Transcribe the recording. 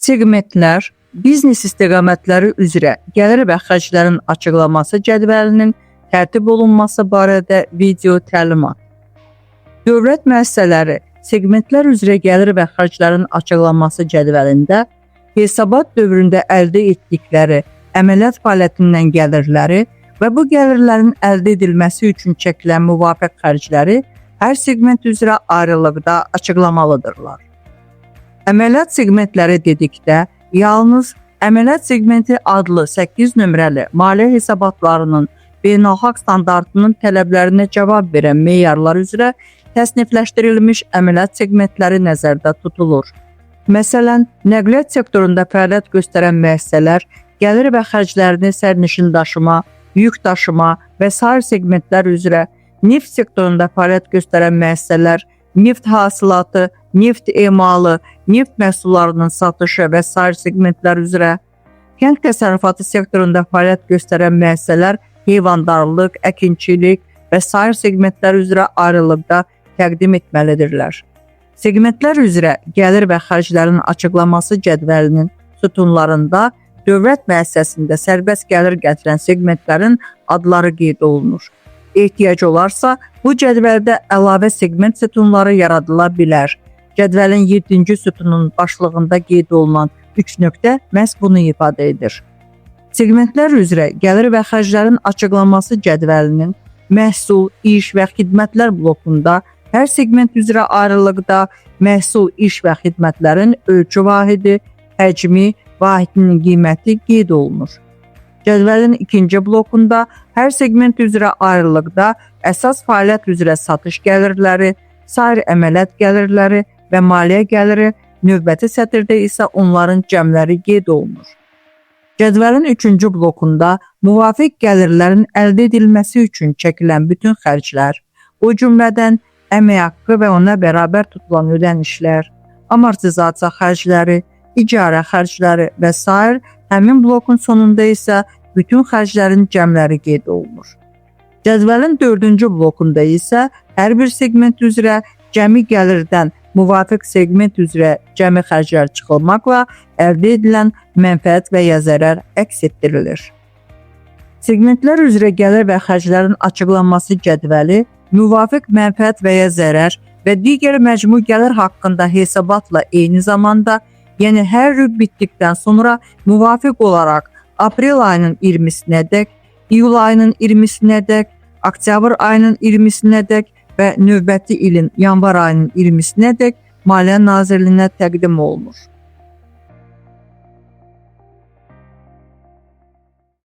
Segmentlər, biznes istiqamətləri üzrə gəlir və xərclərin açıqlanması cədvəlinin tərtib olunması barədə video təlimat. Dövlət müəssisələri segmentlər üzrə gəlir və xərclərin açıqlanması cədvəlində hesabat dövründə əldə etdikləri əməliyyat fəaliyyətindən gəlirləri və bu gəlirlərin əldə edilməsi üçün çəkilən müvafiq xərcləri hər segment üzrə ayrılıqda açıqlamalıdırlar. Əməliyyat segmentləri dedikdə, yalnız əməliyyat segmenti adlı 8 nömrəli maliyyə hesabatlarının beynəlxalq standartının tələblərinə cavab verən meyarlar üzrə təsnifləşdirilmiş əməliyyat segmentləri nəzərdə tutulur. Məsələn, nəqliyyat sektorunda fəaliyyət göstərən müəssisələr gəlir və xərclərini sərnişin daşıma, yük daşıma və sair segmentlər üzrə, neft sektorunda fəaliyyət göstərən müəssisələr neft hasilatı, neft emalı, neft məhsullarının satışı və sair segmentlər üzrə, kənd təsərrüfatı sektorunda fəaliyyət göstərən müəssisələr heyvandarlıq, əkinçilik və sair segmentlər üzrə ayrılıqda təqdim etməlidirlər. Segmentlər üzrə gəlir və xərclərin açıqlanması cədvəlinin sütunlarında dövlət müəssisəsində sərbəst gəlir gətirən segmentlərin adları qeyd olunur. Ehtiyac olarsa, bu cədvəldə əlavə segment sütunları yaradıla bilər. Cədvəlin 7-ci sütunun başlığında qeyd olunan 3 nöqtə məhz bunu ifadə edir. Segmentlər üzrə gəlir və xərclərin açıqlanması cədvəlinin məhsul, iş və xidmətlər blokunda hər segment üzrə ayrılıqda məhsul, iş və xidmətlərin ölçü vahidi, həcmi, vahidinin qiyməti qeyd olunur. Cədvəlin ikinci blokunda hər segment üzrə ayrılıqda əsas fəaliyyət üzrə satış gəlirləri, sair əməliyyat gəlirləri və maliyyə gəliri, növbəti sətirdə isə onların cəmləri qeyd olunur. Cədvəlin üçüncü blokunda müvafiq gəlirlərin əldə edilməsi üçün çəkilən bütün xərclər, o cümlədən əmək haqqı və ona bərabər tutulan ödənişlər, amortizasiya xərcləri, icarə xərcləri və sair, həmin blokun sonunda isə bütün xərclərin cəmləri qeyd olunur. Cədvəlin 4-cü blokunda isə hər bir segment üzrə cəmi gəlirdən müvafiq segment üzrə cəmi xərclər çıxılmaqla əldə edilən mənfəət və ya zərər əks etdirilir. Segmentlər üzrə gəlir və xərclərin açıqlanması cədvəli müvafiq mənfəət və ya zərər və digər məcmu gəlir haqqında hesabatla eyni zamanda, yəni hər rüb bitdikdən sonra müvafiq olaraq aprel ayının 20-sinədək, iyul ayının 20-sinədək, oktyabr ayının 20-sinədək və növbəti ilin yanvar ayının 20-sinədək Maliyyə Nazirliyinə təqdim olunur.